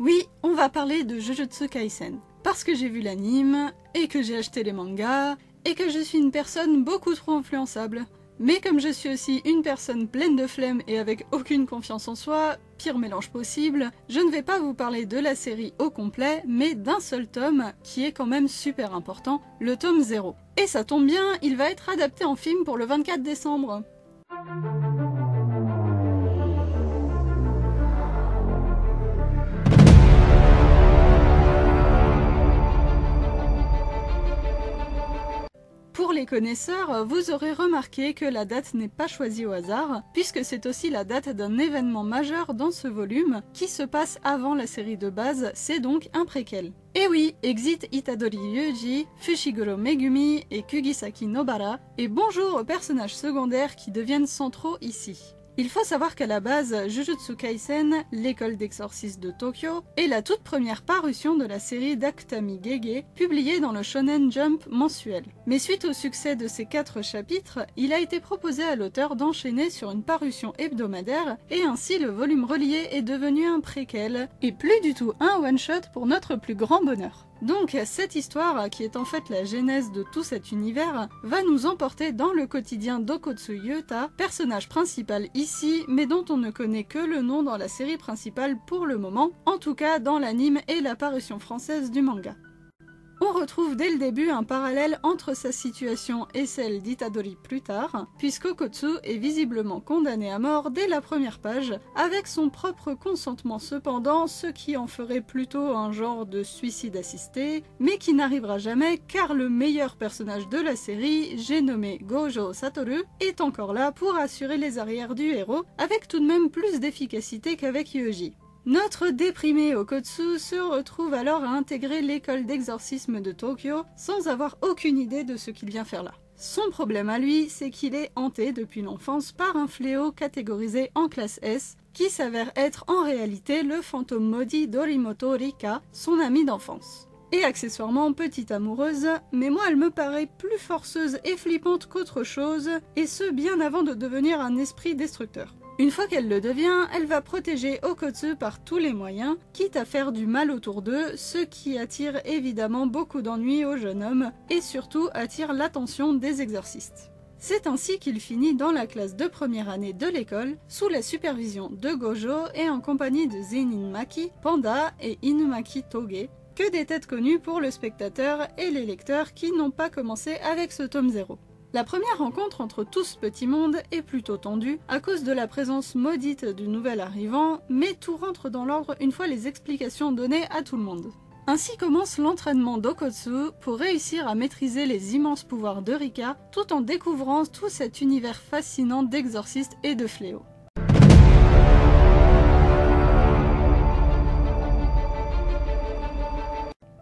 Oui, on va parler de Jujutsu Kaisen. Parce que j'ai vu l'anime, et que j'ai acheté les mangas, et que je suis une personne beaucoup trop influençable. Mais comme je suis aussi une personne pleine de flemme et avec aucune confiance en soi, pire mélange possible, je ne vais pas vous parler de la série au complet, mais d'un seul tome, qui est quand même super important, le tome 0. Et ça tombe bien, il va être adapté en film pour le 24 décembre. Pour les connaisseurs, vous aurez remarqué que la date n'est pas choisie au hasard, puisque c'est aussi la date d'un événement majeur dans ce volume, qui se passe avant la série de base, c'est donc un préquel. Et oui, exit Itadori Yuji, Fushiguro Megumi et Kugisaki Nobara, et bonjour aux personnages secondaires qui deviennent centraux ici. Il faut savoir qu'à la base, Jujutsu Kaisen, l'école d'exorcisme de Tokyo, est la toute première parution de la série d'Akutami Gege, publiée dans le Shonen Jump mensuel. Mais suite au succès de ces 4 chapitres, il a été proposé à l'auteur d'enchaîner sur une parution hebdomadaire, et ainsi le volume relié est devenu un préquel, et plus du tout un one-shot pour notre plus grand bonheur. Donc cette histoire, qui est en fait la genèse de tout cet univers, va nous emporter dans le quotidien d'Okotsu Yuta, personnage principal ici, mais dont on ne connaît que le nom dans la série principale pour le moment, en tout cas dans l'anime et la parution française du manga. On retrouve dès le début un parallèle entre sa situation et celle d'Itadori plus tard, puisqu'Okotsu est visiblement condamné à mort dès la première page, avec son propre consentement cependant, ce qui en ferait plutôt un genre de suicide assisté, mais qui n'arrivera jamais car le meilleur personnage de la série, j'ai nommé Gojo Satoru, est encore là pour assurer les arrières du héros, avec tout de même plus d'efficacité qu'avec Yuji. Notre déprimé Okotsu se retrouve alors à intégrer l'école d'exorcisme de Tokyo sans avoir aucune idée de ce qu'il vient faire là. Son problème à lui, c'est qu'il est hanté depuis l'enfance par un fléau catégorisé en classe S, qui s'avère être en réalité le fantôme maudit d'Orimoto Rika, son amie d'enfance. Et accessoirement petite amoureuse, mais moi elle me paraît plus forceuse et flippante qu'autre chose, et ce bien avant de devenir un esprit destructeur. Une fois qu'elle le devient, elle va protéger Okotsu par tous les moyens, quitte à faire du mal autour d'eux, ce qui attire évidemment beaucoup d'ennuis au jeune homme, et surtout attire l'attention des exorcistes. C'est ainsi qu'il finit dans la classe de première année de l'école, sous la supervision de Gojo et en compagnie de Zenin Maki, Panda et Inumaki Toge, que des têtes connues pour le spectateur et les lecteurs qui n'ont pas commencé avec ce tome 0. La première rencontre entre tout ce petit monde est plutôt tendue à cause de la présence maudite du nouvel arrivant, mais tout rentre dans l'ordre une fois les explications données à tout le monde. Ainsi commence l'entraînement d'Okotsu pour réussir à maîtriser les immenses pouvoirs de Rika, tout en découvrant tout cet univers fascinant d'exorcistes et de fléaux.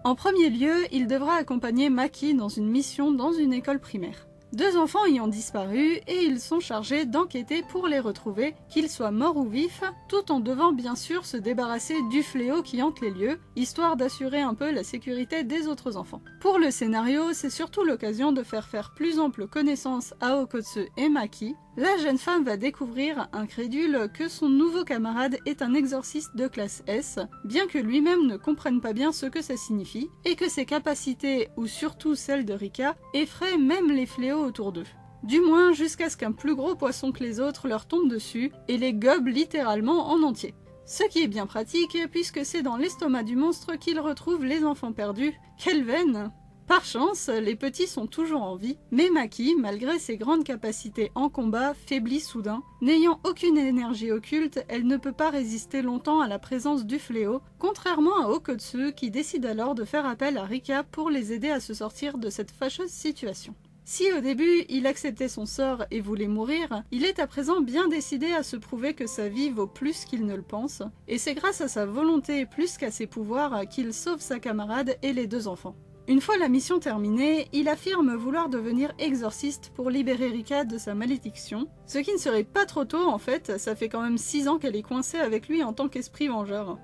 En premier lieu, il devra accompagner Maki dans une mission dans une école primaire. 2 enfants y ont disparu et ils sont chargés d'enquêter pour les retrouver, qu'ils soient morts ou vifs, tout en devant bien sûr se débarrasser du fléau qui hante les lieux, histoire d'assurer un peu la sécurité des autres enfants. Pour le scénario, c'est surtout l'occasion de faire plus ample connaissance à Okotsu et Maki. La jeune femme va découvrir, incrédule, que son nouveau camarade est un exorciste de classe S, bien que lui-même ne comprenne pas bien ce que ça signifie, et que ses capacités, ou surtout celles de Rika, effraient même les fléaux autour d'eux. Du moins jusqu'à ce qu'un plus gros poisson que les autres leur tombe dessus, et les gobe littéralement en entier. Ce qui est bien pratique, puisque c'est dans l'estomac du monstre qu'ils retrouvent les enfants perdus. Quelle veine! Par chance, les petits sont toujours en vie, mais Maki, malgré ses grandes capacités en combat, faiblit soudain. N'ayant aucune énergie occulte, elle ne peut pas résister longtemps à la présence du fléau, contrairement à Okotsu qui décide alors de faire appel à Rika pour les aider à se sortir de cette fâcheuse situation. Si au début il acceptait son sort et voulait mourir, il est à présent bien décidé à se prouver que sa vie vaut plus qu'il ne le pense, et c'est grâce à sa volonté plus qu'à ses pouvoirs qu'il sauve sa camarade et les 2 enfants. Une fois la mission terminée, il affirme vouloir devenir exorciste pour libérer Rika de sa malédiction, ce qui ne serait pas trop tôt en fait, ça fait quand même 6 ans qu'elle est coincée avec lui en tant qu'esprit vengeur.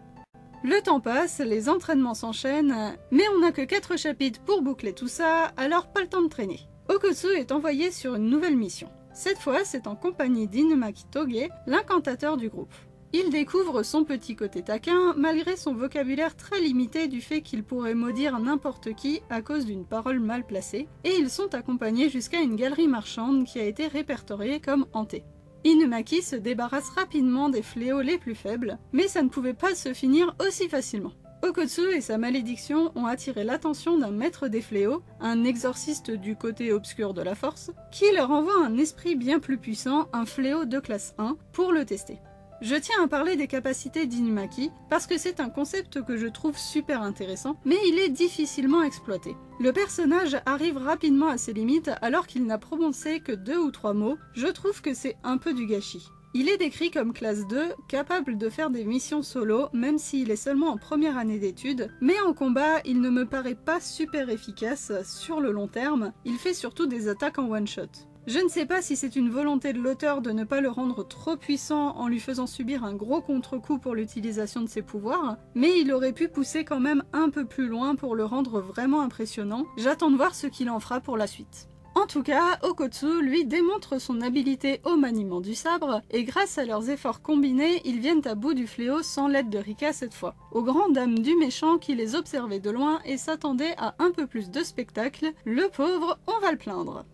Le temps passe, les entraînements s'enchaînent, mais on n'a que 4 chapitres pour boucler tout ça, alors pas le temps de traîner. Okotsu est envoyé sur une nouvelle mission. Cette fois, c'est en compagnie d'Inumaki Toge, l'incantateur du groupe. Il découvre son petit côté taquin, malgré son vocabulaire très limité du fait qu'il pourrait maudire n'importe qui à cause d'une parole mal placée, et ils sont accompagnés jusqu'à une galerie marchande qui a été répertoriée comme hantée. Inumaki se débarrasse rapidement des fléaux les plus faibles, mais ça ne pouvait pas se finir aussi facilement. Okotsu et sa malédiction ont attiré l'attention d'un maître des fléaux, un exorciste du côté obscur de la force, qui leur envoie un esprit bien plus puissant, un fléau de classe 1, pour le tester. Je tiens à parler des capacités d'Inumaki, parce que c'est un concept que je trouve super intéressant, mais il est difficilement exploité. Le personnage arrive rapidement à ses limites alors qu'il n'a prononcé que 2 ou 3 mots, je trouve que c'est un peu du gâchis. Il est décrit comme classe 2, capable de faire des missions solo, même s'il est seulement en première année d'études, mais en combat, il ne me paraît pas super efficace sur le long terme, il fait surtout des attaques en one-shot. Je ne sais pas si c'est une volonté de l'auteur de ne pas le rendre trop puissant en lui faisant subir un gros contre-coup pour l'utilisation de ses pouvoirs, mais il aurait pu pousser quand même un peu plus loin pour le rendre vraiment impressionnant, j'attends de voir ce qu'il en fera pour la suite. En tout cas, Okotsu, lui, démontre son habileté au maniement du sabre, et grâce à leurs efforts combinés, ils viennent à bout du fléau sans l'aide de Rika cette fois. Aux grandes dames du méchant qui les observait de loin et s'attendait à un peu plus de spectacle, le pauvre, on va le plaindre.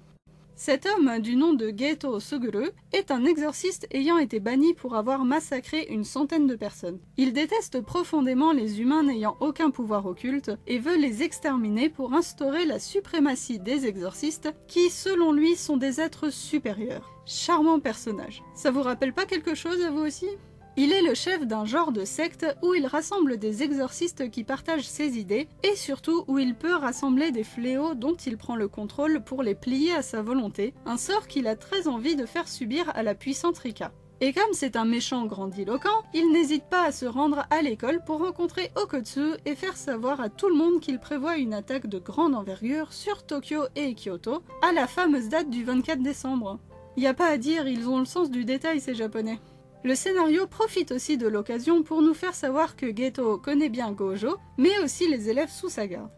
Cet homme, du nom de Geto Suguru, est un exorciste ayant été banni pour avoir massacré une centaine de personnes. Il déteste profondément les humains n'ayant aucun pouvoir occulte et veut les exterminer pour instaurer la suprématie des exorcistes qui, selon lui, sont des êtres supérieurs. Charmant personnage. Ça vous rappelle pas quelque chose à vous aussi ? Il est le chef d'un genre de secte où il rassemble des exorcistes qui partagent ses idées et surtout où il peut rassembler des fléaux dont il prend le contrôle pour les plier à sa volonté, un sort qu'il a très envie de faire subir à la puissante Rika. Et comme c'est un méchant grandiloquent, il n'hésite pas à se rendre à l'école pour rencontrer Okotsu et faire savoir à tout le monde qu'il prévoit une attaque de grande envergure sur Tokyo et Kyoto à la fameuse date du 24 décembre. Y a pas à dire, ils ont le sens du détail ces japonais. Le scénario profite aussi de l'occasion pour nous faire savoir que Geto connaît bien Gojo, mais aussi les élèves sous sa garde.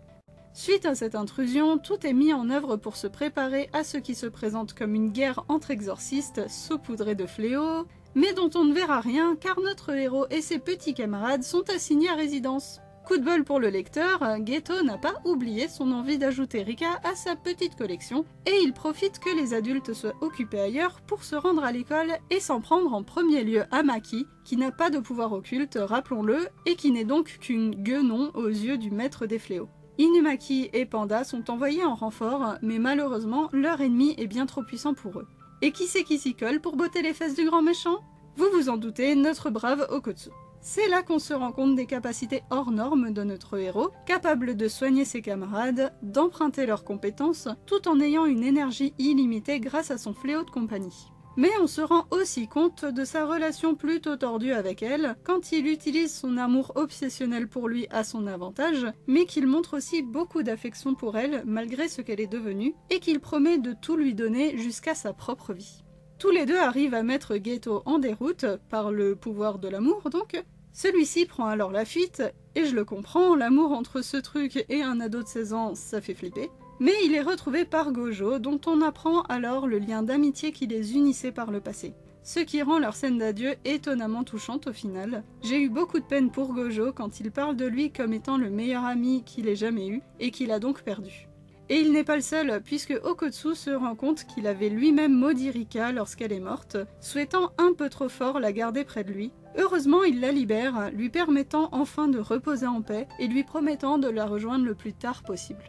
Suite à cette intrusion, tout est mis en œuvre pour se préparer à ce qui se présente comme une guerre entre exorcistes saupoudrée de fléaux, mais dont on ne verra rien car notre héros et ses petits camarades sont assignés à résidence. Coup de bol pour le lecteur, Geto n'a pas oublié son envie d'ajouter Rika à sa petite collection, et il profite que les adultes soient occupés ailleurs pour se rendre à l'école et s'en prendre en premier lieu à Maki, qui n'a pas de pouvoir occulte, rappelons-le, et qui n'est donc qu'une guenon aux yeux du maître des fléaux. Inumaki et Panda sont envoyés en renfort, mais malheureusement, leur ennemi est bien trop puissant pour eux. Et qui c'est qui s'y colle pour botter les fesses du grand méchant ? Vous vous en doutez, notre brave Okotsu. C'est là qu'on se rend compte des capacités hors normes de notre héros, capable de soigner ses camarades, d'emprunter leurs compétences, tout en ayant une énergie illimitée grâce à son fléau de compagnie. Mais on se rend aussi compte de sa relation plutôt tordue avec elle, quand il utilise son amour obsessionnel pour lui à son avantage, mais qu'il montre aussi beaucoup d'affection pour elle, malgré ce qu'elle est devenue, et qu'il promet de tout lui donner jusqu'à sa propre vie. Tous les deux arrivent à mettre Geto en déroute, par le pouvoir de l'amour donc. Celui-ci prend alors la fuite, et je le comprends, l'amour entre ce truc et un ado de 16 ans, ça fait flipper. Mais il est retrouvé par Gojo, dont on apprend alors le lien d'amitié qui les unissait par le passé. Ce qui rend leur scène d'adieu étonnamment touchante au final. J'ai eu beaucoup de peine pour Gojo quand il parle de lui comme étant le meilleur ami qu'il ait jamais eu, et qu'il a donc perdu. Et il n'est pas le seul, puisque Okotsu se rend compte qu'il avait lui-même maudit Rika lorsqu'elle est morte, souhaitant un peu trop fort la garder près de lui. Heureusement, il la libère, lui permettant enfin de reposer en paix et lui promettant de la rejoindre le plus tard possible.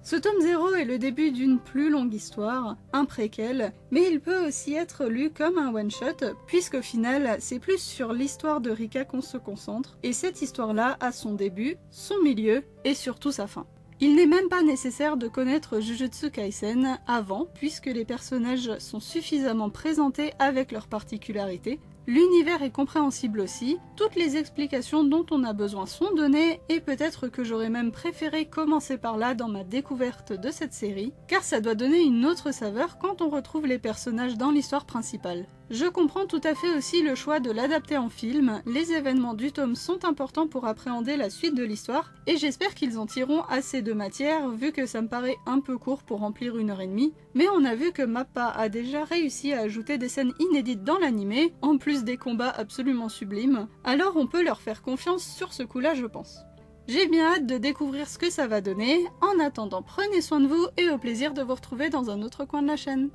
Ce tome 0 est le début d'une plus longue histoire, un préquel, mais il peut aussi être lu comme un one-shot, puisqu'au final, c'est plus sur l'histoire de Rika qu'on se concentre, et cette histoire-là a son début, son milieu, et surtout sa fin. Il n'est même pas nécessaire de connaître Jujutsu Kaisen avant, puisque les personnages sont suffisamment présentés avec leurs particularités. L'univers est compréhensible aussi, toutes les explications dont on a besoin sont données, et peut-être que j'aurais même préféré commencer par là dans ma découverte de cette série, car ça doit donner une autre saveur quand on retrouve les personnages dans l'histoire principale. Je comprends tout à fait aussi le choix de l'adapter en film, les événements du tome sont importants pour appréhender la suite de l'histoire, et j'espère qu'ils en tireront assez de matière vu que ça me paraît un peu court pour remplir 1h30, mais on a vu que Mappa a déjà réussi à ajouter des scènes inédites dans l'animé, en plus des combats absolument sublimes, alors on peut leur faire confiance sur ce coup-là je pense. J'ai bien hâte de découvrir ce que ça va donner, en attendant prenez soin de vous et au plaisir de vous retrouver dans un autre coin de la chaîne.